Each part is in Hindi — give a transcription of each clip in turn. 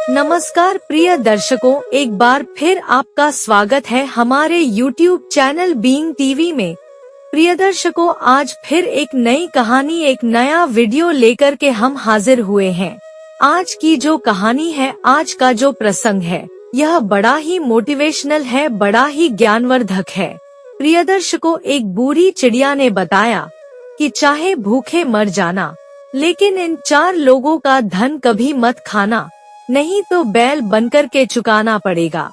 नमस्कार प्रिय दर्शकों, एक बार फिर आपका स्वागत है हमारे YouTube चैनल बीइंग टीवी में। प्रिय दर्शकों, आज फिर एक नई कहानी, एक नया वीडियो लेकर के हम हाजिर हुए हैं। आज की जो कहानी है, आज का जो प्रसंग है, यह बड़ा ही मोटिवेशनल है, बड़ा ही ज्ञानवर्धक है। प्रिय दर्शकों, एक बूढ़ी चिड़िया ने बताया कि चाहे भूखे मर जाना, लेकिन इन 4 लोगों का धन कभी मत खाना, नहीं तो बैल बनकर के चुकाना पड़ेगा।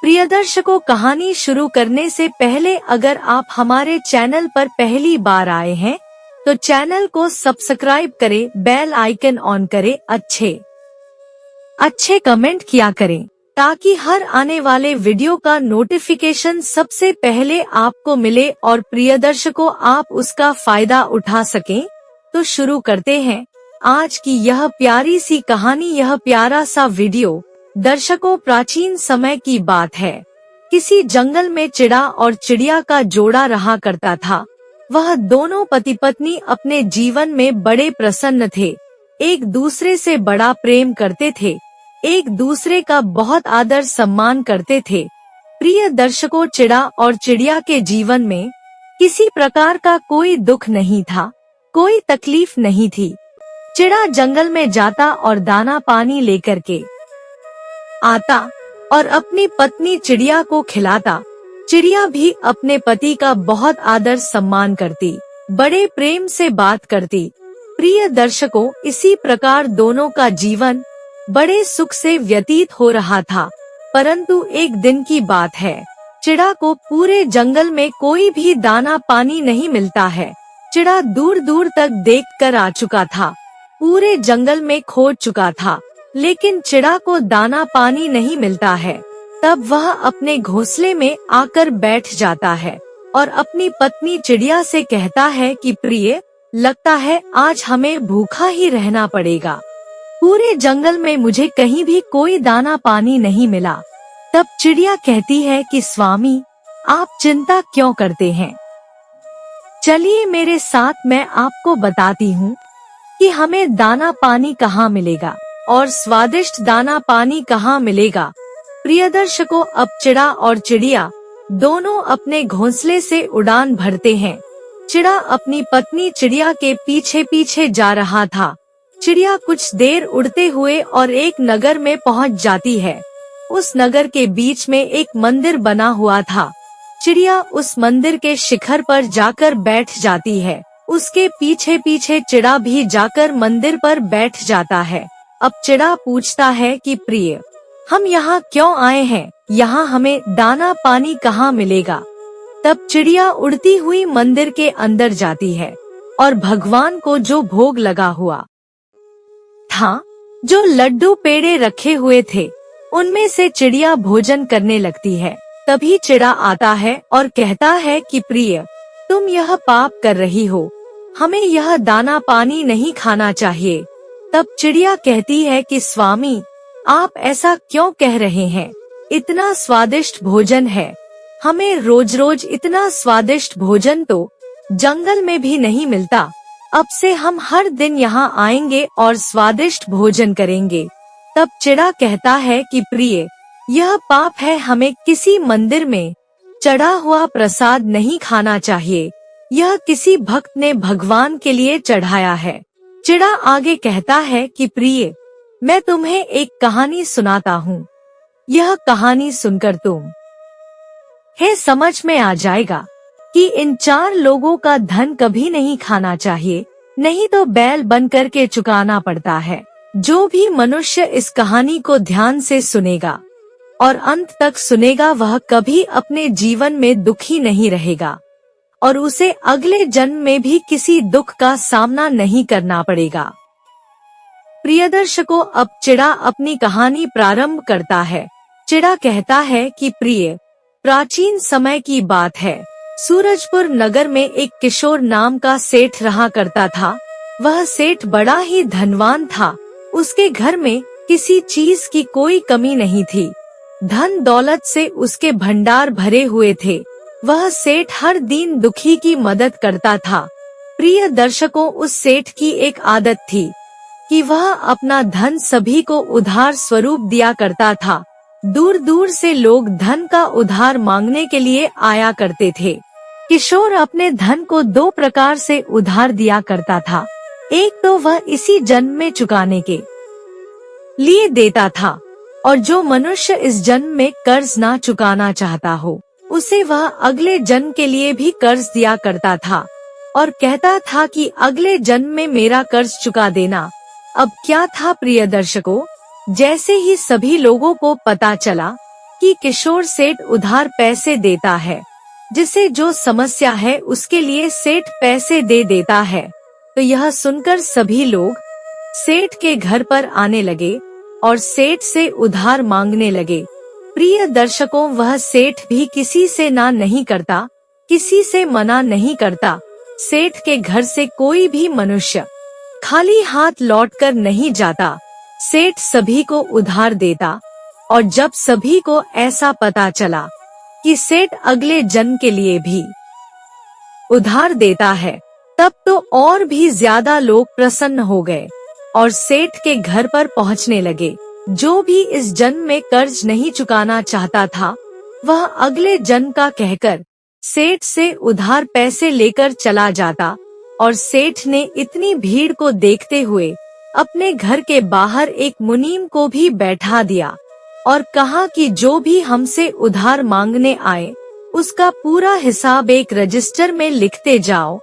प्रिय दर्शकों, कहानी शुरू करने से पहले अगर आप हमारे चैनल पर पहली बार आए हैं तो चैनल को सब्सक्राइब करें, बेल आइकन ऑन करें, अच्छे कमेंट किया करें ताकि हर आने वाले वीडियो का नोटिफिकेशन सबसे पहले आपको मिले और प्रिय दर्शकों आप उसका फायदा उठा सकें। तो शुरू करते हैं आज की यह प्यारी सी कहानी, यह प्यारा सा वीडियो। दर्शकों, प्राचीन समय की बात है। किसी जंगल में चिड़ा और चिड़िया का जोड़ा रहा करता था। वह दोनों पति पत्नी अपने जीवन में बड़े प्रसन्न थे, एक दूसरे से बड़ा प्रेम करते थे, एक दूसरे का बहुत आदर सम्मान करते थे। प्रिय दर्शकों, चिड़ा और चिड़िया के जीवन में किसी प्रकार का कोई दुख नहीं था, कोई तकलीफ नहीं थी। चिड़ा जंगल में जाता और दाना पानी लेकर के आता और अपनी पत्नी चिड़िया को खिलाता। चिड़िया भी अपने पति का बहुत आदर सम्मान करती, बड़े प्रेम से बात करती। प्रिय दर्शकों, इसी प्रकार दोनों का जीवन बड़े सुख से व्यतीत हो रहा था। परंतु एक दिन की बात है, चिड़ा को पूरे जंगल में कोई भी दाना पानी नहीं मिलता है। चिड़ा दूर दूर तक देख कर आ चुका था, पूरे जंगल में खोज चुका था, लेकिन चिड़ा को दाना पानी नहीं मिलता है। तब वह अपने घोंसले में आकर बैठ जाता है और अपनी पत्नी चिड़िया से कहता है कि प्रिय, लगता है आज हमें भूखा ही रहना पड़ेगा। पूरे जंगल में मुझे कहीं भी कोई दाना पानी नहीं मिला। तब चिड़िया कहती है कि स्वामी, आप चिंता क्यों करते हैं? चलिए मेरे साथ, मैं आपको बताती हूँ कि हमें दाना पानी कहाँ मिलेगा और स्वादिष्ट दाना पानी कहाँ मिलेगा। प्रिय दर्शकों, अब चिड़ा और चिड़िया दोनों अपने घोंसले से उड़ान भरते हैं। चिड़ा अपनी पत्नी चिड़िया के पीछे पीछे जा रहा था। चिड़िया कुछ देर उड़ते हुए और एक नगर में पहुंच जाती है। उस नगर के बीच में एक मंदिर बना हुआ था। चिड़िया उस मंदिर के शिखर पर जाकर बैठ जाती है। उसके पीछे पीछे चिड़ा भी जाकर मंदिर पर बैठ जाता है। अब चिड़ा पूछता है कि प्रिय, हम यहाँ क्यों आए हैं? यहाँ हमें दाना पानी कहाँ मिलेगा? तब चिड़िया उड़ती हुई मंदिर के अंदर जाती है और भगवान को जो भोग लगा हुआ था, जो लड्डू पेड़े रखे हुए थे, उनमें से चिड़िया भोजन करने लगती है। तभी चिड़ा आता है और कहता है कि प्रिय, तुम यह पाप कर रही हो, हमें यह दाना पानी नहीं खाना चाहिए। तब चिड़िया कहती है कि स्वामी, आप ऐसा क्यों कह रहे हैं? इतना स्वादिष्ट भोजन है, हमें रोज रोज इतना स्वादिष्ट भोजन तो जंगल में भी नहीं मिलता। अब से हम हर दिन यहाँ आएंगे और स्वादिष्ट भोजन करेंगे। तब चिड़ा कहता है कि प्रिय, यह पाप है, हमें किसी मंदिर में चढ़ा हुआ प्रसाद नहीं खाना चाहिए, यह किसी भक्त ने भगवान के लिए चढ़ाया है। चिड़ा आगे कहता है कि प्रिय, मैं तुम्हें एक कहानी सुनाता हूँ, यह कहानी सुनकर तुम्हें समझ में आ जाएगा कि इन 4 लोगों का धन कभी नहीं खाना चाहिए, नहीं तो बैल बन कर के चुकाना पड़ता है। जो भी मनुष्य इस कहानी को ध्यान से सुनेगा और अंत तक सुनेगा, वह कभी अपने जीवन में दुखी नहीं रहेगा और उसे अगले जन्म में भी किसी दुख का सामना नहीं करना पड़ेगा। प्रिय दर्शकों, अब चिड़ा अपनी कहानी प्रारंभ करता है। चिड़ा कहता है कि प्रिय, प्राचीन समय की बात है। सूरजपुर नगर में एक किशोर नाम का सेठ रहा करता था। वह सेठ बड़ा ही धनवान था। उसके घर में किसी चीज की कोई कमी नहीं थी। धन दौलत से उसके भंडार भरे हुए थे। वह सेठ हर दिन दुखी की मदद करता था। प्रिय दर्शकों, उस सेठ की एक आदत थी कि वह अपना धन सभी को उधार स्वरूप दिया करता था। दूर दूर से लोग धन का उधार मांगने के लिए आया करते थे। किशोर अपने धन को दो प्रकार से उधार दिया करता था। एक तो वह इसी जन्म में चुकाने के लिए देता था, और जो मनुष्य इस जन्म में कर्ज ना चुकाना चाहता हो उसे वह अगले जन्म के लिए भी कर्ज दिया करता था और कहता था कि अगले जन्म में मेरा कर्ज चुका देना। अब क्या था प्रिय दर्शकों, जैसे ही सभी लोगों को पता चला कि किशोर सेठ उधार पैसे देता है, जिसे जो समस्या है उसके लिए सेठ पैसे दे देता है, तो यह सुनकर सभी लोग सेठ के घर पर आने लगे और सेठ से उधार मांगने लगे। प्रिय दर्शकों, वह सेठ भी किसी से ना नहीं करता, किसी से मना नहीं करता। सेठ के घर से कोई भी मनुष्य खाली हाथ लौटकर नहीं जाता। सेठ सभी को उधार देता, और जब सभी को ऐसा पता चला कि सेठ अगले जन्म के लिए भी उधार देता है, तब तो और भी ज्यादा लोग प्रसन्न हो गए और सेठ के घर पर पहुंचने लगे। जो भी इस जन्म में कर्ज नहीं चुकाना चाहता था, वह अगले जन्म का कहकर सेठ से उधार पैसे लेकर चला जाता। और सेठ ने इतनी भीड़ को देखते हुए अपने घर के बाहर एक मुनीम को भी बैठा दिया और कहा कि जो भी हमसे उधार मांगने आए उसका पूरा हिसाब एक रजिस्टर में लिखते जाओ।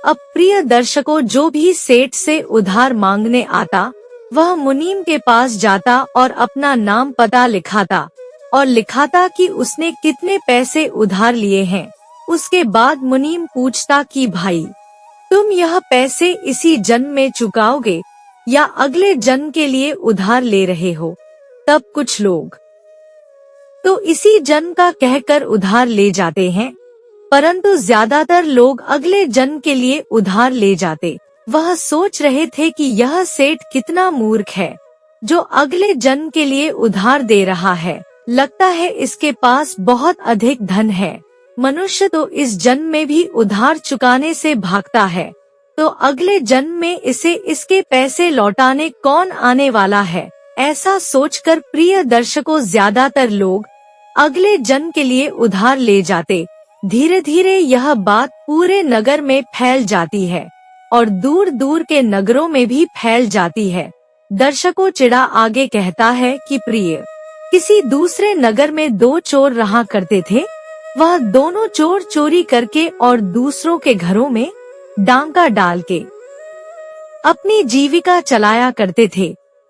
अब प्रिय दर्शकों, जो भी सेठ से उधार मांगने आता वह मुनीम के पास जाता और अपना नाम पता लिखाता और लिखाता कि उसने कितने पैसे उधार लिए हैं। उसके बाद मुनीम पूछता कि भाई, तुम यह पैसे इसी जन्म में चुकाओगे या अगले जन्म के लिए उधार ले रहे हो? तब कुछ लोग तो इसी जन्म का कहकर उधार ले जाते हैं, परंतु ज्यादातर लोग अगले जन्म के लिए उधार ले जाते। वह सोच रहे थे कि यह सेठ कितना मूर्ख है जो अगले जन्म के लिए उधार दे रहा है। लगता है इसके पास बहुत अधिक धन है। मनुष्य तो इस जन्म में भी उधार चुकाने से भागता है, तो अगले जन्म में इसे इसके पैसे लौटाने कौन आने वाला है? ऐसा सोचकर प्रिय दर्शकों, ज्यादातर लोग अगले जन्म के लिए उधार ले जाते। धीरे धीरे यह बात पूरे नगर में फैल जाती है और दूर दूर के नगरों में भी फैल जाती है। दर्शकों, चिड़ा आगे कहता है कि प्रिय, किसी दूसरे नगर में दो चोर रहा करते थे। वह दोनों चोर चोरी करके और दूसरों के घरों में डांका डाल के अपनी जीविका चलाया करते थे।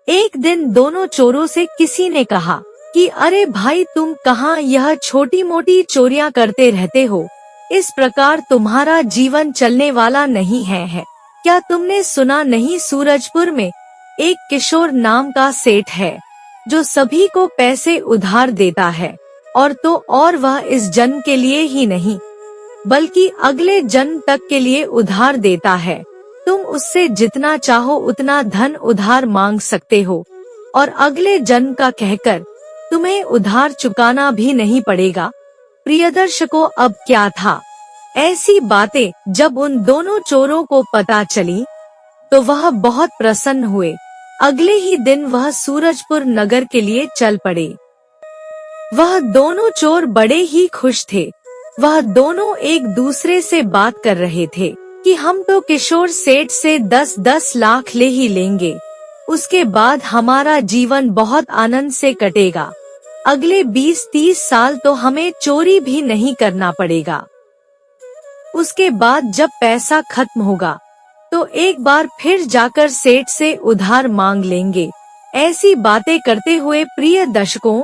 एक दिन दोनों चोरों से किसी ने कहा कि अरे भाई, तुम कहाँ यह छोटी मोटी चोरियां करते रहते हो? इस प्रकार तुम्हारा जीवन चलने वाला नहीं है। क्या तुमने सुना नहीं, सूरजपुर में एक किशोर नाम का सेठ है जो सभी को पैसे उधार देता है, और तो और वह इस जन्म के लिए ही नहीं बल्कि अगले जन्म तक के लिए उधार देता है। तुम उससे जितना चाहो उतना धन उधार मांग सकते हो और अगले जन्म का कहकर तुम्हें उधार चुकाना भी नहीं पड़ेगा। प्रियदर्शकों, अब क्या था? ऐसी बातें जब उन दोनों चोरों को पता चली तो वह बहुत प्रसन्न हुए। अगले ही दिन वह सूरजपुर नगर के लिए चल पड़े। वह दोनों चोर बड़े ही खुश थे। वह दोनों एक दूसरे से बात कर रहे थे कि हम तो किशोर सेठ से 10-10 लाख ले ही लेंगे, उसके बाद हमारा जीवन बहुत आनंद से कटेगा। अगले 20-30 साल तो हमें चोरी भी नहीं करना पड़ेगा। उसके बाद जब पैसा खत्म होगा तो एक बार फिर जाकर सेठ से उधार मांग लेंगे। ऐसी बातें करते हुए प्रिय दर्शकों,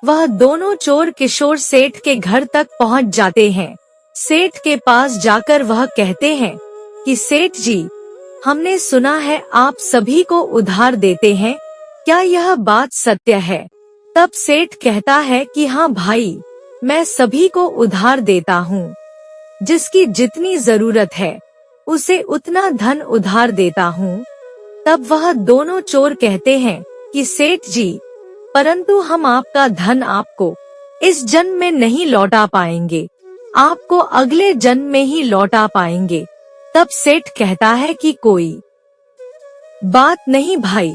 वह दोनों चोर किशोर सेठ के घर तक पहुंच जाते हैं। सेठ के पास जाकर वह कहते हैं कि सेठ जी, हमने सुना है आप सभी को उधार देते हैं, क्या यह बात सत्य है? तब सेठ कहता है कि हाँ भाई, मैं सभी को उधार देता हूँ। जिसकी जितनी जरूरत है उसे उतना धन उधार देता हूँ। तब वह दोनों चोर कहते हैं कि सेठ जी, परंतु हम आपका धन आपको इस जन्म में नहीं लौटा पाएंगे, आपको अगले जन्म में ही लौटा पाएंगे। तब सेठ कहता है कि कोई बात नहीं भाई,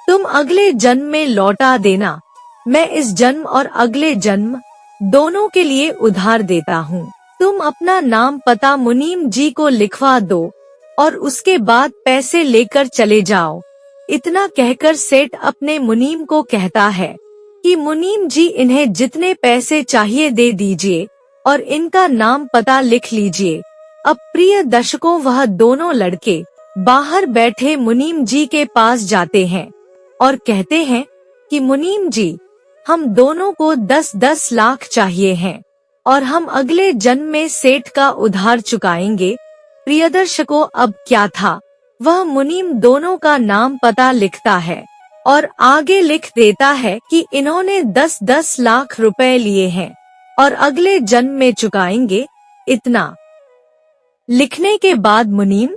तुम अगले जन्म में लौटा देना, मैं इस जन्म और अगले जन्म दोनों के लिए उधार देता हूँ। तुम अपना नाम पता मुनीम जी को लिखवा दो और उसके बाद पैसे लेकर चले जाओ। इतना कहकर सेठ अपने मुनीम को कहता है कि मुनीम जी इन्हें जितने पैसे चाहिए दे दीजिए और इनका नाम पता लिख लीजिए। अब प्रिय दर्शकों, वह दोनों लड़के बाहर बैठे मुनीम जी के पास जाते हैं और कहते हैं कि मुनीम जी, हम दोनों को 10-10 लाख चाहिए हैं और हम अगले जन्म में सेठ का उधार चुकाएंगे। प्रियदर्शकों, अब क्या था, वह मुनीम दोनों का नाम पता लिखता है और आगे लिख देता है कि इन्होंने 10-10 लाख रुपए लिए हैं और अगले जन्म में चुकाएंगे। इतना लिखने के बाद मुनीम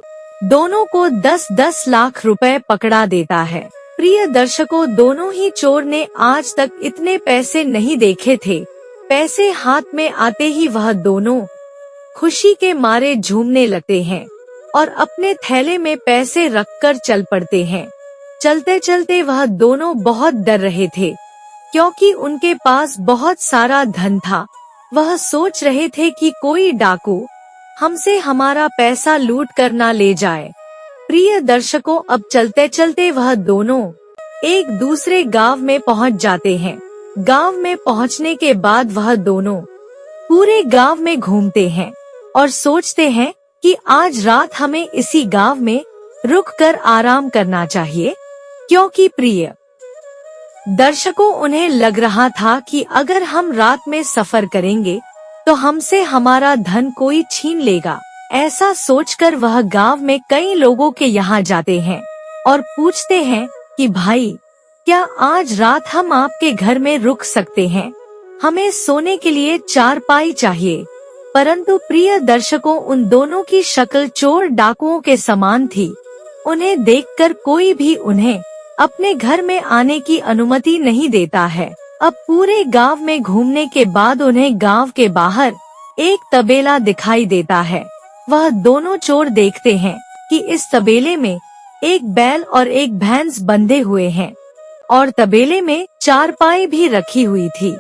दोनों को 10-10 लाख रुपए पकड़ा देता है। प्रिय दर्शकों, दोनों ही चोर ने आज तक इतने पैसे नहीं देखे थे। पैसे हाथ में आते ही वह दोनों खुशी के मारे झूमने लगते हैं और अपने थैले में पैसे रखकर चल पड़ते हैं। चलते चलते वह दोनों बहुत डर रहे थे क्योंकि उनके पास बहुत सारा धन था। वह सोच रहे थे कि कोई डाकू हमसे हमारा पैसा लूट कर ना ले जाए। प्रिय दर्शकों, अब चलते चलते वह दोनों एक दूसरे गांव में पहुंच जाते हैं। गांव में पहुंचने के बाद वह दोनों पूरे गांव में घूमते हैं और सोचते हैं कि आज रात हमें इसी गांव में रुककर आराम करना चाहिए, क्योंकि प्रिय दर्शकों, उन्हें लग रहा था कि अगर हम रात में सफर करेंगे तो हमसे हमारा धन कोई छीन लेगा। ऐसा सोचकर वह गांव में कई लोगों के यहाँ जाते हैं और पूछते हैं कि भाई, क्या आज रात हम आपके घर में रुक सकते हैं? हमें सोने के लिए चारपाई चाहिए। परंतु प्रिय दर्शकों, उन दोनों की शक्ल चोर डाकुओं के समान थी। उन्हें देखकर कोई भी उन्हें अपने घर में आने की अनुमति नहीं देता है। अब पूरे गांव में घूमने के बाद उन्हें गांव के बाहर एक तबेला दिखाई देता है। वह दोनों चोर देखते हैं कि इस तबेले में एक बैल और एक भैंस बंधे हुए हैं और तबेले में चारपाई भी रखी हुई थी।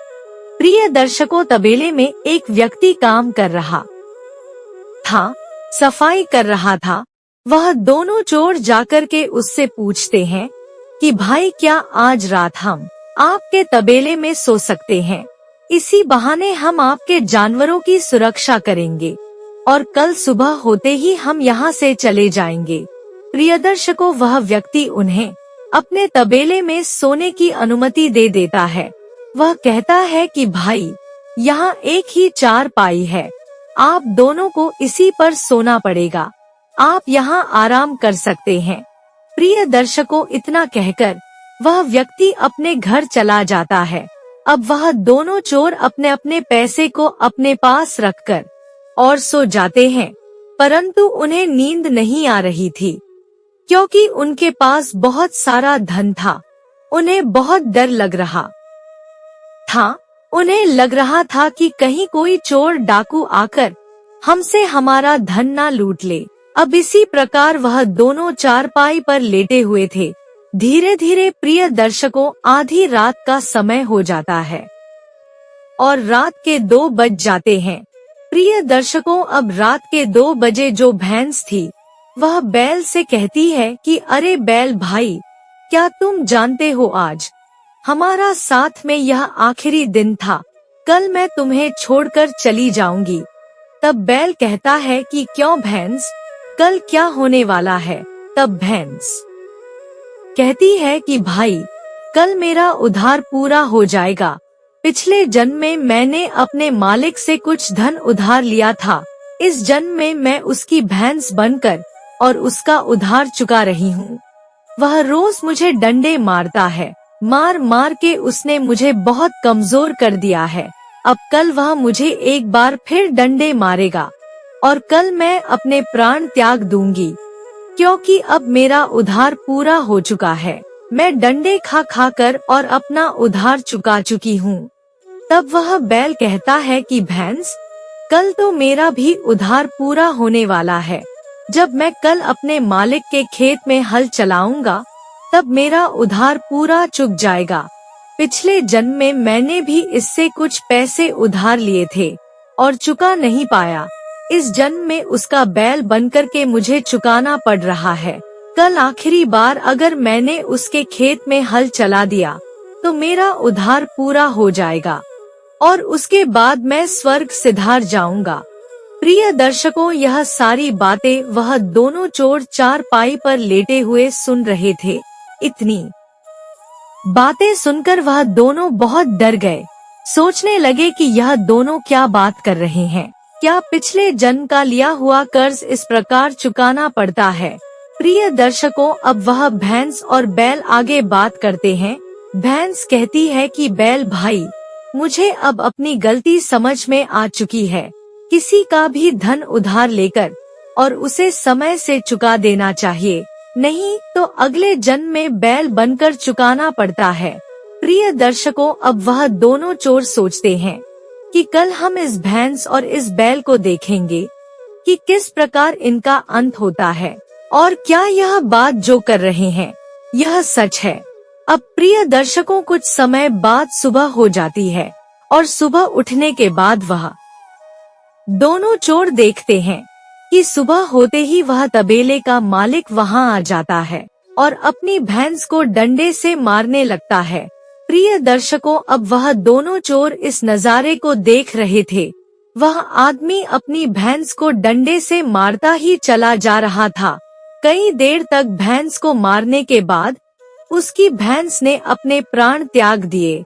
प्रिय दर्शकों, तबेले में एक व्यक्ति काम कर रहा था, सफाई कर रहा था। वह दोनों चोर जाकर के उससे पूछते हैं कि भाई, क्या आज रात हम आपके तबेले में सो सकते हैं? इसी बहाने हम आपके जानवरों की सुरक्षा करेंगे और कल सुबह होते ही हम यहाँ से चले जाएंगे। प्रिय दर्शकों, वह व्यक्ति उन्हें अपने तबेले में सोने की अनुमति दे देता है। वह कहता है कि भाई, यहाँ एक ही चारपाई है, आप दोनों को इसी पर सोना पड़ेगा, आप यहाँ आराम कर सकते हैं। प्रिय दर्शकों, इतना कहकर वह व्यक्ति अपने घर चला जाता है। अब वह दोनों चोर अपने अपने पैसे को अपने पास रखकर और सो जाते हैं, परंतु उन्हें नींद नहीं आ रही थी क्योंकि उनके पास बहुत सारा धन था। उन्हें बहुत डर लग रहा था। उन्हें लग रहा था कि कहीं कोई चोर डाकू आकर हमसे हमारा धन ना लूट ले। अब इसी प्रकार वह दोनों चारपाई पर लेटे हुए थे। धीरे धीरे प्रिय दर्शकों, आधी रात का समय हो जाता है और रात के 2 बज जाते हैं। प्रिय दर्शकों, अब रात के 2 बजे जो भैंस थी वह बैल से कहती है कि अरे बैल भाई, क्या तुम जानते हो आज हमारा साथ में यह आखिरी दिन था, कल मैं तुम्हें छोड़कर चली जाऊंगी। तब बैल कहता है कि क्यों भैंस, कल क्या होने वाला है? तब भैंस कहती है कि भाई, कल मेरा उधार पूरा हो जाएगा। पिछले जन्म में मैंने अपने मालिक से कुछ धन उधार लिया था, इस जन्म में मैं उसकी भैंस बनकर और उसका उधार चुका रही हूँ। वह रोज मुझे डंडे मारता है, मार मार के उसने मुझे बहुत कमजोर कर दिया है। अब कल वह मुझे एक बार फिर डंडे मारेगा और कल मैं अपने प्राण त्याग दूंगी, क्योंकि अब मेरा उधार पूरा हो चुका है। मैं डंडे खा खा कर और अपना उधार चुका चुकी हूँ। तब वह बैल कहता है कि भैंस, कल तो मेरा भी उधार पूरा होने वाला है, जब मैं कल अपने मालिक के खेत में हल चलाऊंगा तब मेरा उधार पूरा चुक जाएगा। पिछले जन्म में मैंने भी इससे कुछ पैसे उधार लिए थे और चुका नहीं पाया। इस जन्म में उसका बैल बनकर के मुझे चुकाना पड़ रहा है। कल आखिरी बार अगर मैंने उसके खेत में हल चला दिया तो मेरा उधार पूरा हो जाएगा और उसके बाद मैं स्वर्ग सिधार जाऊंगा। प्रिय दर्शकों, यह सारी बातें वह दोनों चोर चारपाई पर लेटे हुए सुन रहे थे। इतनी बातें सुनकर वह दोनों बहुत डर गए। सोचने लगे कि यह दोनों क्या बात कर रहे हैं। क्या पिछले जन्म का लिया हुआ कर्ज इस प्रकार चुकाना पड़ता है? प्रिय दर्शकों, अब वह भैंस और बैल आगे बात करते हैं। भैंस कहती है कि बैल भाई, मुझे अब अपनी गलती समझ में आ चुकी है। किसी का भी धन उधार लेकर और उसे समय से चुका देना चाहिए, नहीं तो अगले जन्म में बैल बनकर चुकाना पड़ता है। प्रिय दर्शकों, अब वह दोनों चोर सोचते हैं कि कल हम इस भैंस और इस बैल को देखेंगे कि किस प्रकार इनका अंत होता है और क्या यह बात जो कर रहे हैं यह सच है। अब प्रिय दर्शकों, कुछ समय बाद सुबह हो जाती है और सुबह उठने के बाद वह दोनों चोर देखते हैं कि सुबह होते ही वह तबेले का मालिक वहां आ जाता है और अपनी भैंस को डंडे से मारने लगता है। प्रिय दर्शकों, अब वह दोनों चोर इस नजारे को देख रहे थे। वह आदमी अपनी भैंस को डंडे से मारता ही चला जा रहा था। कई देर तक भैंस को मारने के बाद उसकी भैंस ने अपने प्राण त्याग दिए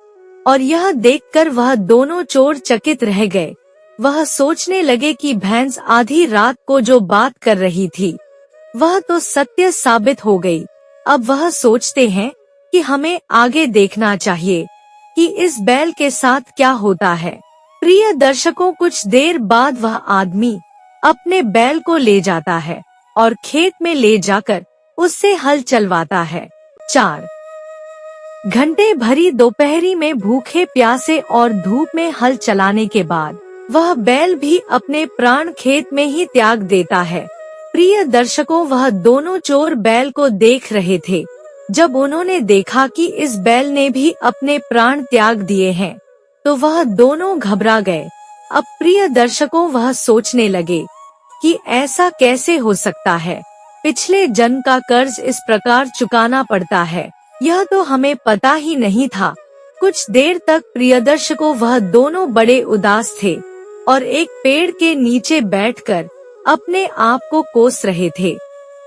और यह देखकर वह दोनों चोर चकित रह गए। वह सोचने लगे कि भैंस आधी रात को जो बात कर रही थी वह तो सत्य साबित हो गई। अब वह सोचते हैं कि हमें आगे देखना चाहिए कि इस बैल के साथ क्या होता है। प्रिय दर्शकों, कुछ देर बाद वह आदमी अपने बैल को ले जाता है और खेत में ले जाकर उससे हल चलवाता है। 4 घंटे भरी दोपहरी में भूखे प्यासे और धूप में हल चलाने के बाद वह बैल भी अपने प्राण खेत में ही त्याग देता है। प्रिय दर्शकों, वह दोनों चोर बैल को देख रहे थे। जब उन्होंने देखा कि इस बैल ने भी अपने प्राण त्याग दिए हैं तो वह दोनों घबरा गए। अब प्रिय दर्शकों, वह सोचने लगे कि ऐसा कैसे हो सकता है, पिछले जन्म का कर्ज इस प्रकार चुकाना पड़ता है, यह तो हमें पता ही नहीं था। कुछ देर तक प्रिय दर्शकों, वह दोनों बड़े उदास थे और एक पेड़ के नीचे बैठकर अपने आप को कोस रहे थे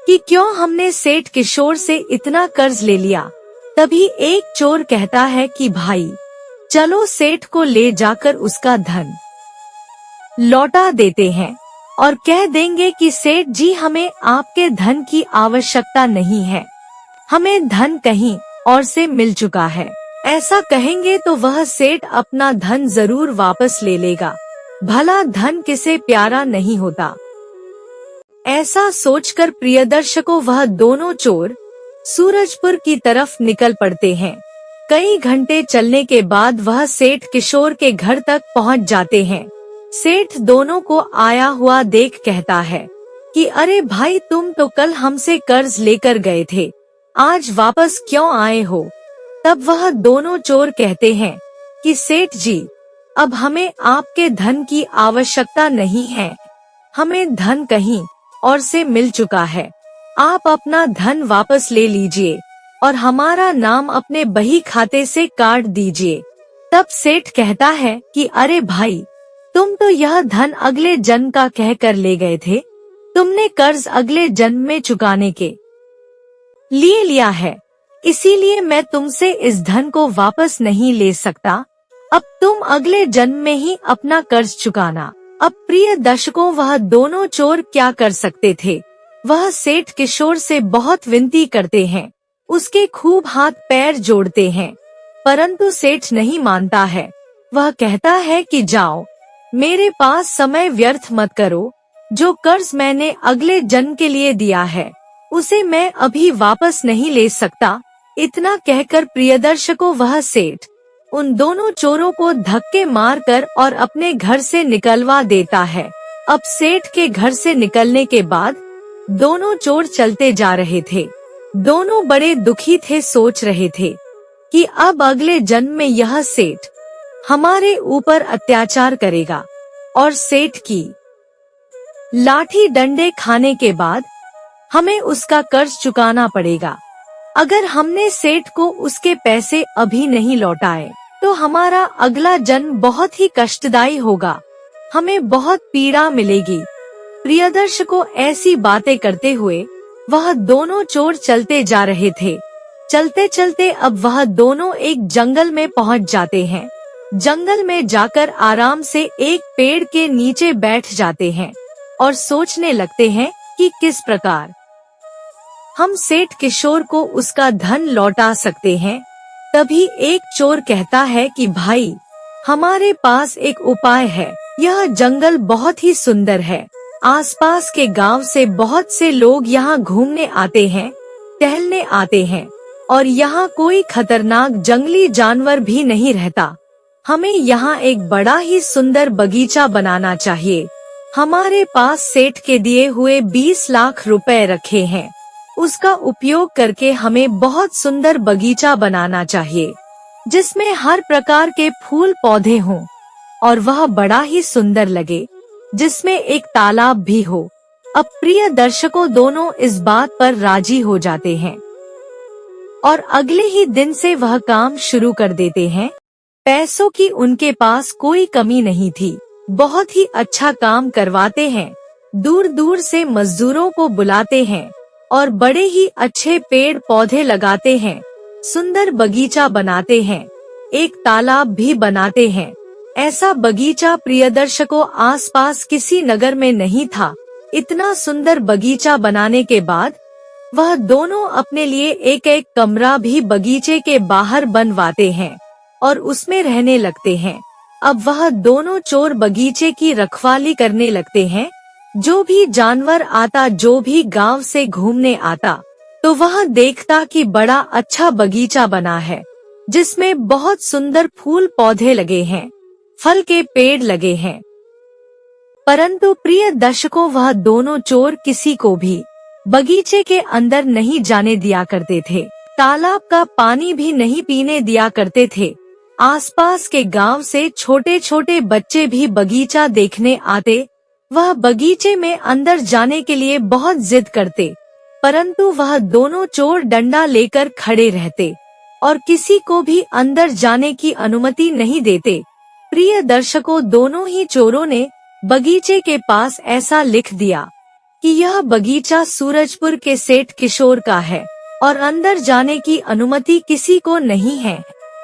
कि क्यों हमने सेठ किशोर से इतना कर्ज ले लिया। तभी एक चोर कहता है कि भाई चलो सेठ को ले जाकर उसका धन लौटा देते हैं और कह देंगे कि सेठ जी, हमें आपके धन की आवश्यकता नहीं है, हमें धन कहीं और से मिल चुका है। ऐसा कहेंगे तो वह सेठ अपना धन जरूर वापस ले लेगा। भला धन किसे प्यारा नहीं होता। ऐसा सोचकर प्रिय दर्शकों, वह दोनों चोर सूरजपुर की तरफ निकल पड़ते हैं। कई घंटे चलने के बाद वह सेठ किशोर के घर तक पहुंच जाते हैं। सेठ दोनों को आया हुआ देख कहता है कि अरे भाई, तुम तो कल हमसे कर्ज लेकर गए थे, आज वापस क्यों आए हो? तब वह दोनों चोर कहते हैं कि सेठ जी, अब हमें आपके धन की आवश्यकता नहीं है, हमें धन कहीं और से मिल चुका है। आप अपना धन वापस ले लीजिए और हमारा नाम अपने बही खाते से काट दीजिए। तब सेठ कहता है कि अरे भाई, तुम तो यह धन अगले जन्म का कह कर ले गए थे, तुमने कर्ज अगले जन्म में चुकाने के लिए लिया है, इसीलिए मैं तुमसे इस धन को वापस नहीं ले सकता। अब तुम अगले जन्म में ही अपना कर्ज चुकाना। अब प्रिय दर्शकों, वह दोनों चोर क्या कर सकते थे? वह सेठ किशोर से बहुत विनती करते हैं, उसके खूब हाथ पैर जोड़ते हैं, परंतु सेठ नहीं मानता है। वह कहता है कि जाओ, मेरे पास समय व्यर्थ मत करो, जो कर्ज मैंने अगले जन्म के लिए दिया है उसे मैं अभी वापस नहीं ले सकता। इतना कहकर प्रिय दर्शकों, वह सेठ उन दोनों चोरों को धक्के मारकर और अपने घर से निकलवा देता है। अब सेठ के घर से निकलने के बाद दोनों चोर चलते जा रहे थे। दोनों बड़े दुखी थे, सोच रहे थे कि अब अगले जन्म में यह सेठ हमारे ऊपर अत्याचार करेगा और सेठ की लाठी डंडे खाने के बाद हमें उसका कर्ज चुकाना पड़ेगा। अगर हमने सेठ को उसके पैसे अभी नहीं लौटाए तो हमारा अगला जन्म बहुत ही कष्टदायी होगा, हमें बहुत पीड़ा मिलेगी। प्रियदर्शकों, ऐसी बातें करते हुए वह दोनों चोर चलते जा रहे थे। चलते चलते अब वह दोनों एक जंगल में पहुंच जाते हैं। जंगल में जाकर आराम से एक पेड़ के नीचे बैठ जाते हैं और सोचने लगते हैं कि किस प्रकार हम सेठ किशोर को उसका धन लौटा सकते हैं। तभी एक चोर कहता है कि भाई, हमारे पास एक उपाय है। यह जंगल बहुत ही सुंदर है। आसपास के गांव से बहुत से लोग यहाँ घूमने आते हैं, टहलने आते हैं और यहाँ कोई खतरनाक जंगली जानवर भी नहीं रहता। हमें यहाँ एक बड़ा ही सुंदर बगीचा बनाना चाहिए। हमारे पास सेठ के दिए हुए 20 लाख रुपए रखे हैं। उसका उपयोग करके हमें बहुत सुंदर बगीचा बनाना चाहिए, जिसमें हर प्रकार के फूल पौधे हों और वह बड़ा ही सुंदर लगे, जिसमें एक तालाब भी हो। अब प्रिय दर्शकों, दोनों इस बात पर राजी हो जाते हैं और अगले ही दिन से वह काम शुरू कर देते हैं। पैसों की उनके पास कोई कमी नहीं थी। बहुत ही अच्छा काम करवाते हैं। दूर दूर से मजदूरों को बुलाते हैं और बड़े ही अच्छे पेड़ पौधे लगाते हैं। सुंदर बगीचा बनाते हैं। एक तालाब भी बनाते हैं। ऐसा बगीचा प्रियदर्शकों आसपास किसी नगर में नहीं था। इतना सुंदर बगीचा बनाने के बाद वह दोनों अपने लिए एक एक कमरा भी बगीचे के बाहर बनवाते हैं और उसमें रहने लगते हैं। अब वह दोनों चोर बगीचे की रखवाली करने लगते हैं। जो भी जानवर आता, जो भी गांव से घूमने आता, तो वह देखता कि बड़ा अच्छा बगीचा बना है, जिसमें बहुत सुंदर फूल पौधे लगे हैं, फल के पेड़ लगे हैं। परंतु प्रिय दर्शकों, वह दोनों चोर किसी को भी बगीचे के अंदर नहीं जाने दिया करते थे। तालाब का पानी भी नहीं पीने दिया करते थे। आसपास के गांव से छोटे छोटे बच्चे भी बगीचा देखने आते। वह बगीचे में अंदर जाने के लिए बहुत जिद करते, परंतु वह दोनों चोर डंडा लेकर खड़े रहते और किसी को भी अंदर जाने की अनुमति नहीं देते। प्रिय दर्शकों, दोनों ही चोरों ने बगीचे के पास ऐसा लिख दिया कि यह बगीचा सूरजपुर के सेठ किशोर का है और अंदर जाने की अनुमति किसी को नहीं है।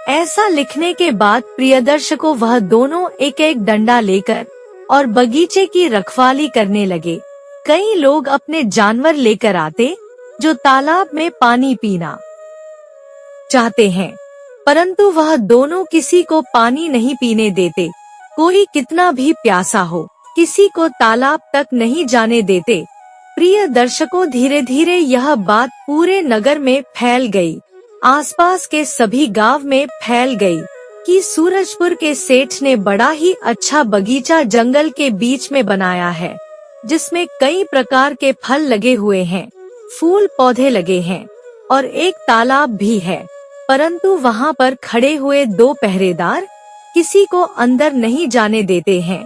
ऐसा लिखने के बाद प्रियदर्शकों, वह दोनों एक एक डंडा लेकर और बगीचे की रखवाली करने लगे। कई लोग अपने जानवर लेकर आते जो तालाब में पानी पीना चाहते हैं, परंतु वह दोनों किसी को पानी नहीं पीने देते। कोई कितना भी प्यासा हो, किसी को तालाब तक नहीं जाने देते। प्रिय दर्शकों, धीरे धीरे यह बात पूरे नगर में फैल गई, आसपास के सभी गांव में फैल गई कि सूरजपुर के सेठ ने बड़ा ही अच्छा बगीचा जंगल के बीच में बनाया है, जिसमें कई प्रकार के फल लगे हुए हैं, फूल पौधे लगे हैं और एक तालाब भी है। परंतु वहाँ पर खड़े हुए 2 पहरेदार किसी को अंदर नहीं जाने देते हैं,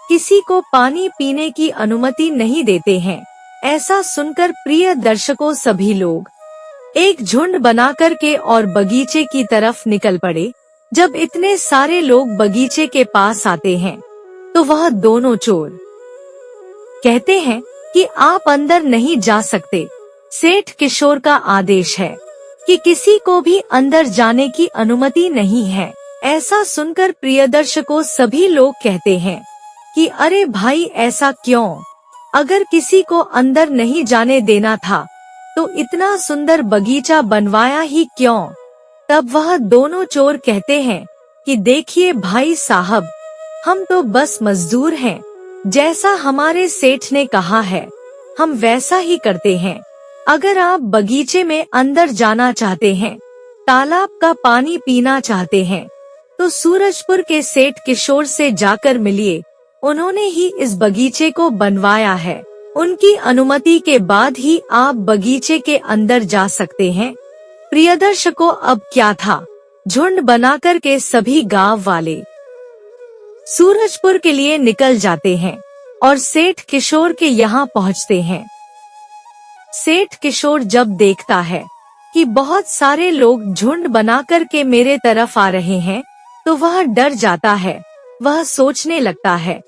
किसी को पानी पीने की अनुमति नहीं देते हैं। ऐसा सुनकर प्रिय दर्शकों, सभी लोग एक झुंड बनाकर के और बगीचे की तरफ निकल पड़े। जब इतने सारे लोग बगीचे के पास आते हैं तो वह दोनों चोर कहते हैं कि आप अंदर नहीं जा सकते। सेठ किशोर का आदेश है कि किसी को भी अंदर जाने की अनुमति नहीं है। ऐसा सुनकर प्रियदर्शकों, सभी लोग कहते हैं कि अरे भाई, ऐसा क्यों? अगर किसी को अंदर नहीं जाने देना था तो इतना सुंदर बगीचा बनवाया ही क्यों? तब वह दोनों चोर कहते हैं कि देखिए भाई साहब, हम तो बस मजदूर हैं। जैसा हमारे सेठ ने कहा है हम वैसा ही करते हैं। अगर आप बगीचे में अंदर जाना चाहते हैं, तालाब का पानी पीना चाहते हैं, तो सूरजपुर के सेठ किशोर से जाकर मिलिए। उन्होंने ही इस बगीचे को बनवाया है। उनकी अनुमति के बाद ही आप बगीचे के अंदर जा सकते हैं। प्रिय दर्शकों, अब क्या था, झुंड बनाकर के सभी गांव वाले सूरजपुर के लिए निकल जाते हैं और सेठ किशोर के यहाँ पहुँचते हैं। सेठ किशोर जब देखता है कि बहुत सारे लोग झुंड बनाकर के मेरे तरफ आ रहे हैं तो वह डर जाता है। वह सोचने लगता है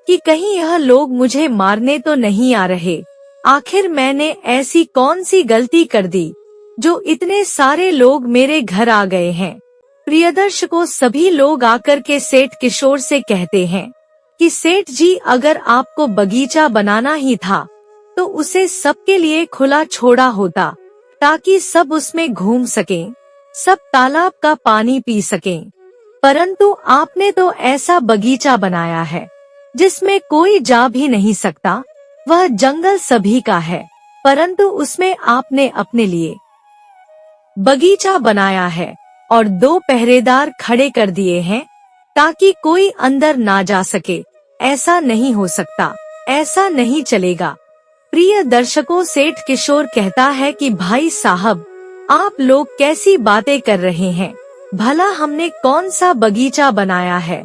कि कहीं यह लोग मुझे मारने तो नहीं आ रहे। आखिर मैंने ऐसी कौन सी गलती कर दी जो इतने सारे लोग मेरे घर आ गए हैं। प्रिय दर्शकों, सभी लोग आकर के सेठ किशोर से कहते हैं कि सेठ जी, अगर आपको बगीचा बनाना ही था तो उसे सबके लिए खुला छोड़ा होता ताकि सब उसमें घूम सकें, सब तालाब का पानी पी सकें। परंतु आपने तो ऐसा बगीचा बनाया है जिसमें कोई जा भी नहीं सकता। वह जंगल सभी का है, परंतु उसमें आपने अपने लिए बगीचा बनाया है और 2 पहरेदार खड़े कर दिए हैं ताकि कोई अंदर ना जा सके। ऐसा नहीं हो सकता, ऐसा नहीं चलेगा। प्रिय दर्शकों, सेठ किशोर कहता है कि भाई साहब, आप लोग कैसी बातें कर रहे हैं। भला हमने कौन सा बगीचा बनाया है,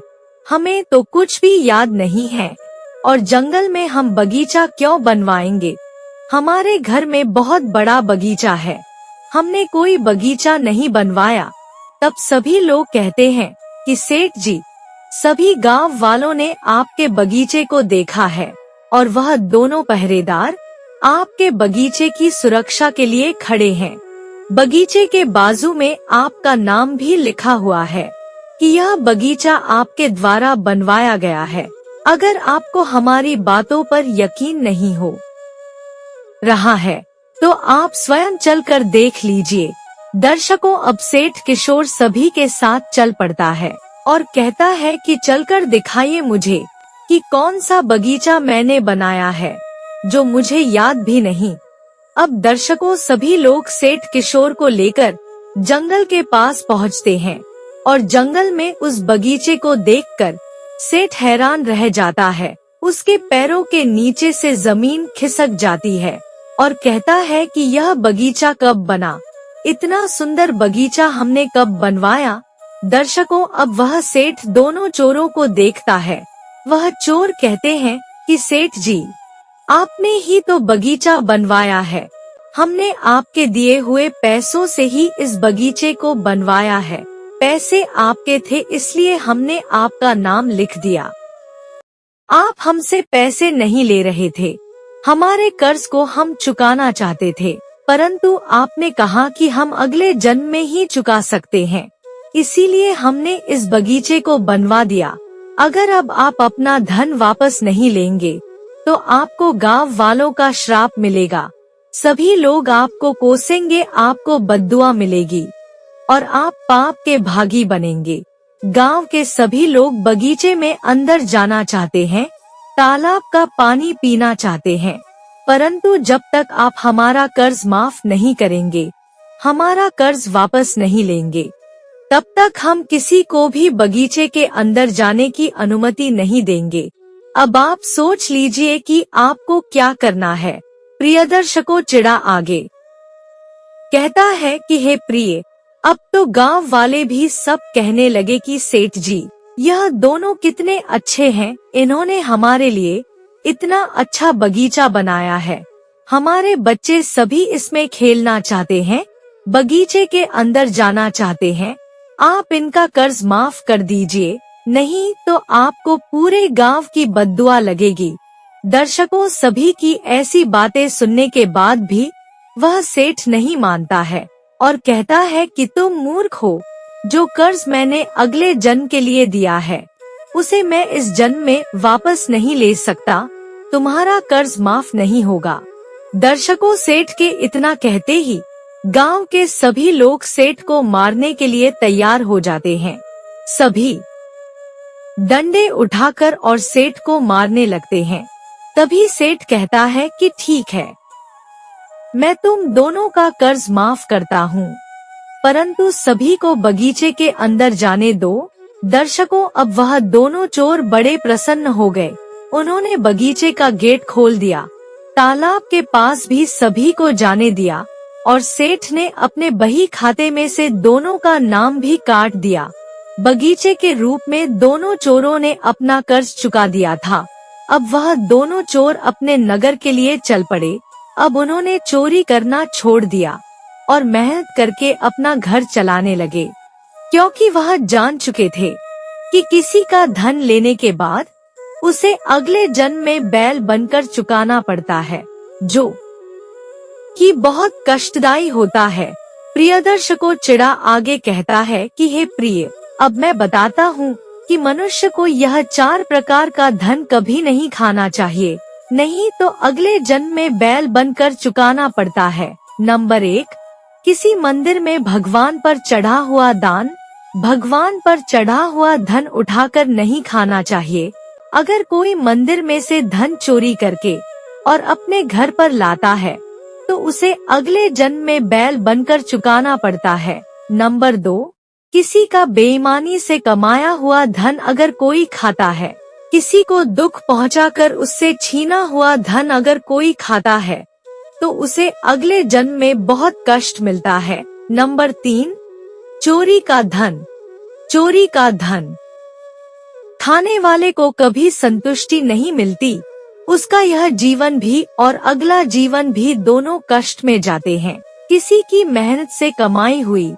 हमें तो कुछ भी याद नहीं है। और जंगल में हम बगीचा क्यों बनवाएंगे? हमारे घर में बहुत बड़ा बगीचा है, हमने कोई बगीचा नहीं बनवाया। तब सभी लोग कहते हैं कि सेठ जी, सभी गांव वालों ने आपके बगीचे को देखा है और वह दोनों पहरेदार आपके बगीचे की सुरक्षा के लिए खड़े हैं। बगीचे के बाजू में आपका नाम भी लिखा हुआ है कि यह बगीचा आपके द्वारा बनवाया गया है। अगर आपको हमारी बातों पर यकीन नहीं हो रहा है तो आप स्वयं चलकर देख लीजिए। दर्शकों, अब सेठ किशोर सभी के साथ चल पड़ता है और कहता है कि चलकर दिखाइए मुझे कि कौन सा बगीचा मैंने बनाया है जो मुझे याद भी नहीं। अब दर्शकों, सभी लोग सेठ किशोर को लेकर जंगल के पास पहुंचते हैं और जंगल में उस बगीचे को देखकर सेठ हैरान रह जाता है। उसके पैरों के नीचे से जमीन खिसक जाती है और कहता है कि यह बगीचा कब बना, इतना सुंदर बगीचा हमने कब बनवाया। दर्शकों, अब वह सेठ दोनों चोरों को देखता है। वह चोर कहते हैं कि सेठ जी, आपने ही तो बगीचा बनवाया है, हमने आपके दिए हुए पैसों से ही इस बगीचे को बनवाया है। पैसे आपके थे इसलिए हमने आपका नाम लिख दिया। आप हमसे पैसे नहीं ले रहे थे, हमारे कर्ज को हम चुकाना चाहते थे, परंतु आपने कहा कि हम अगले जन्म में ही चुका सकते हैं, इसीलिए हमने इस बगीचे को बनवा दिया। अगर अब आप अपना धन वापस नहीं लेंगे तो आपको गांव वालों का श्राप मिलेगा। सभी लोग आपको कोसेंगे, आपको बद्दुआ मिलेगी और आप पाप के भागी बनेंगे। गांव के सभी लोग बगीचे में अंदर जाना चाहते हैं, तालाब का पानी पीना चाहते हैं, परंतु जब तक आप हमारा कर्ज माफ नहीं करेंगे, हमारा कर्ज वापस नहीं लेंगे, तब तक हम किसी को भी बगीचे के अंदर जाने की अनुमति नहीं देंगे। अब आप सोच लीजिए कि आपको क्या करना है। प्रिय दर्शकों, चिड़ा आगे कहता है कि हे प्रिय, अब तो गांव वाले भी सब कहने लगे कि सेठ जी, यह दोनों कितने अच्छे हैं, इन्होंने हमारे लिए इतना अच्छा बगीचा बनाया है, हमारे बच्चे सभी इसमें खेलना चाहते हैं, बगीचे के अंदर जाना चाहते हैं, आप इनका कर्ज माफ कर दीजिए, नहीं तो आपको पूरे गांव की बद्दुआ लगेगी। दर्शकों, सभी की ऐसी बातें सुनने के बाद भी वह सेठ नहीं मानता है और कहता है कि तुम मूर्ख हो, जो कर्ज मैंने अगले जन्म के लिए दिया है उसे मैं इस जन्म में वापस नहीं ले सकता, तुम्हारा कर्ज माफ नहीं होगा। दर्शकों, सेठ के इतना कहते ही गांव के सभी लोग सेठ को मारने के लिए तैयार हो जाते हैं। सभी डंडे उठाकर और सेठ को मारने लगते हैं। तभी सेठ कहता है कि ठीक है, मैं तुम दोनों का कर्ज माफ करता हूँ, परंतु सभी को बगीचे के अंदर जाने दो। दर्शकों, अब वह दोनों चोर बड़े प्रसन्न हो गए। उन्होंने बगीचे का गेट खोल दिया तालाब के पास भी सभी को जाने दिया और सेठ ने अपने बही खाते में से दोनों का नाम भी काट दिया। बगीचे के रूप में दोनों चोरों ने अपना कर्ज चुका दिया था। अब वह दोनों चोर अपने नगर के लिए चल पड़े। अब उन्होंने चोरी करना छोड़ दिया और मेहनत करके अपना घर चलाने लगे, क्योंकि वह जान चुके थे कि किसी का धन लेने के बाद उसे अगले जन्म में बैल बनकर चुकाना पड़ता है, जो कि बहुत कष्टदायी होता है। प्रियदर्शकों, चिड़ा आगे कहता है कि हे प्रिय, अब मैं बताता हूँ कि मनुष्य को यह 4 प्रकार का धन कभी नहीं खाना चाहिए, नहीं तो अगले जन्म में बैल बनकर चुकाना पड़ता है। नंबर 1, किसी मंदिर में भगवान पर चढ़ा हुआ दान। भगवान पर चढ़ा हुआ धन उठाकर नहीं खाना चाहिए। अगर कोई मंदिर में से धन चोरी करके और अपने घर पर लाता है तो उसे अगले जन्म में बैल बनकर चुकाना पड़ता है। नंबर 2, किसी का बेईमानी से कमाया हुआ धन अगर कोई खाता है, किसी को दुख पहुंचाकर उससे छीना हुआ धन अगर कोई खाता है तो उसे अगले जन्म में बहुत कष्ट मिलता है। नंबर 3, चोरी का धन। चोरी का धन खाने वाले को कभी संतुष्टि नहीं मिलती। उसका यह जीवन भी और अगला जीवन भी दोनों कष्ट में जाते हैं। किसी की मेहनत से कमाई हुई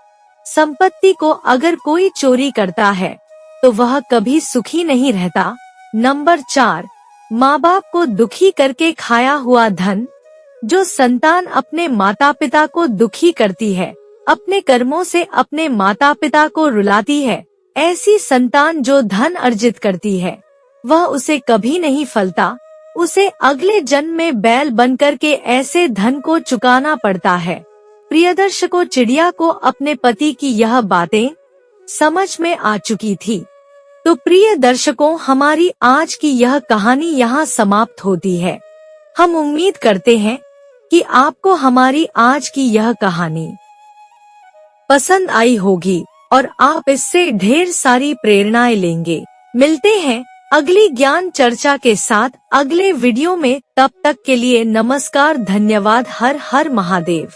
संपत्ति को अगर कोई चोरी करता है तो वह कभी सुखी नहीं रहता। नंबर 4, माँ बाप को दुखी करके खाया हुआ धन। जो संतान अपने माता पिता को दुखी करती है, अपने कर्मों से अपने माता पिता को रुलाती है, ऐसी संतान जो धन अर्जित करती है वह उसे कभी नहीं फलता। उसे अगले जन्म में बैल बनकर के ऐसे धन को चुकाना पड़ता है। प्रियदर्शकों, चिड़िया को अपने पति की यह बातें समझ में आ चुकी थी। तो प्रिय दर्शकों, हमारी आज की यह कहानी यहाँ समाप्त होती है। हम उम्मीद करते हैं कि आपको हमारी आज की यह कहानी पसंद आई होगी और आप इससे ढेर सारी प्रेरणाएं लेंगे। मिलते हैं अगली ज्ञान चर्चा के साथ अगले वीडियो में। तब तक के लिए नमस्कार, धन्यवाद। हर हर महादेव।